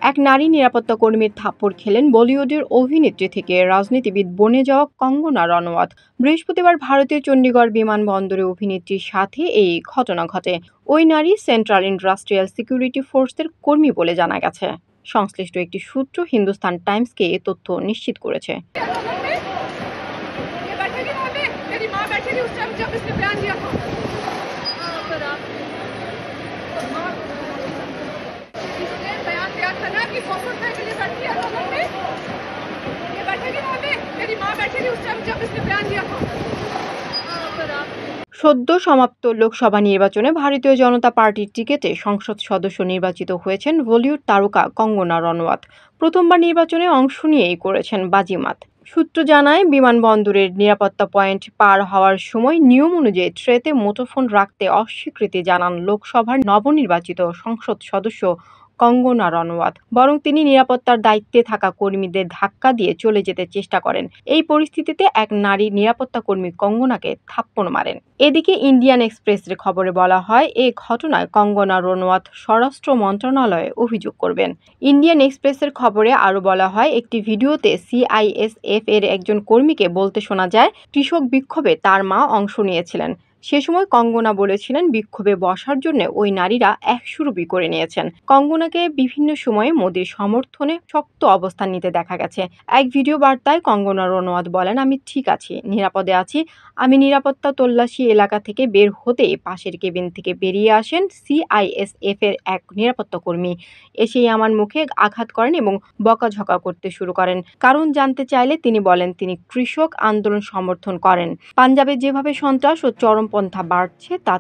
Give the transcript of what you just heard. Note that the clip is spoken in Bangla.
এক নারী নিরাপত্তা কর্মীর থাপ্পড় খেলেন বলিউডের অভিনেত্রী থেকে রাজনীতিবিদ বনে যাওয়া কঙ্গনা রনাওয়াত। বৃহস্পতিবার ভারতের চণ্ডীগড় বিমানবন্দরে অভিনেত্রীর সাথে এই ঘটনা ঘটে। ওই নারী সেন্ট্রাল ইন্ডাস্ট্রিয়াল সিকিউরিটি ফোর্সের কর্মী বলে জানা গেছে। সংশ্লিষ্ট একটি সূত্র হিন্দুস্তান টাইমসকে এ তথ্য নিশ্চিত করেছে। সদ্য সমাপ্ত লোকসভা নির্বাচনে ভারতীয় জনতা পার্টির টিকিটে সংসদ সদস্য নির্বাচিত হয়েছেন বলিউড তারকা কঙ্গনা রনাওয়াত। প্রথমবার নির্বাচনে অংশ নিয়েই করেছেন বাজিমাত। সূত্র জানায়, বিমানবন্দরের নিরাপত্তা পয়েন্ট পার হওয়ার সময় নিয়ম অনুযায়ী ট্রেতে মুঠোফোন রাখতে অস্বীকৃতি জানান লোকসভার নবনির্বাচিত সংসদ সদস্য কঙ্গনা রনাওয়াত। বরং তিনি নিরাপত্তার দায়িত্বে থাকা কর্মীদের ধাক্কা দিয়ে চলে যেতে চেষ্টা করেন। এই পরিস্থিতিতে এক নারী নিরাপত্তা কর্মী কঙ্গনাকে থাপ্পড় মারেন। এদিকে ইন্ডিয়ান এক্সপ্রেসের খবরে বলা হয়, এ ঘটনায় কঙ্গনা রনাওয়াত স্বরাষ্ট্র মন্ত্রণালয়ে অভিযোগ করবেন। ইন্ডিয়ান এক্সপ্রেসের খবরে আরও বলা হয়, একটি ভিডিওতে সিআইএসএফ এর একজন কর্মীকে বলতে শোনা যায়, কৃষক বিক্ষোভে তার মা অংশ নিয়েছিলেন। সে সময় কঙ্গনা বলেছিলেন, বিক্ষোভে বসার জন্য ওই নারীরা একশুরুবি করে নিয়েছেন। কঙ্গনাকে বিভিন্ন সময়ে মোদির সমর্থনে শক্ত অবস্থান নিতে দেখা গেছে। এক ভিডিও বার্তায় কঙ্গনা রনাওয়াত বলেন, আমি ঠিক আছি, নিরাপদে আছি। আমি নিরাপত্তা তল্লাশি এলাকা থেকে বের হতেই পাশের কেবিন থেকে বেরিয়ে আসেন সিআইএসএফ এর এক নিরাপত্তা কর্মী। এসেই আমার মুখে আঘাত করেন এবং বকাঝকা করতে শুরু করেন। কারণ জানতে চাইলে তিনি বলেন, তিনি কৃষক আন্দোলন সমর্থন করেন। পাঞ্জাবে যেভাবে সন্ত্রাস ও চরমপন্থা বাড়ছে তা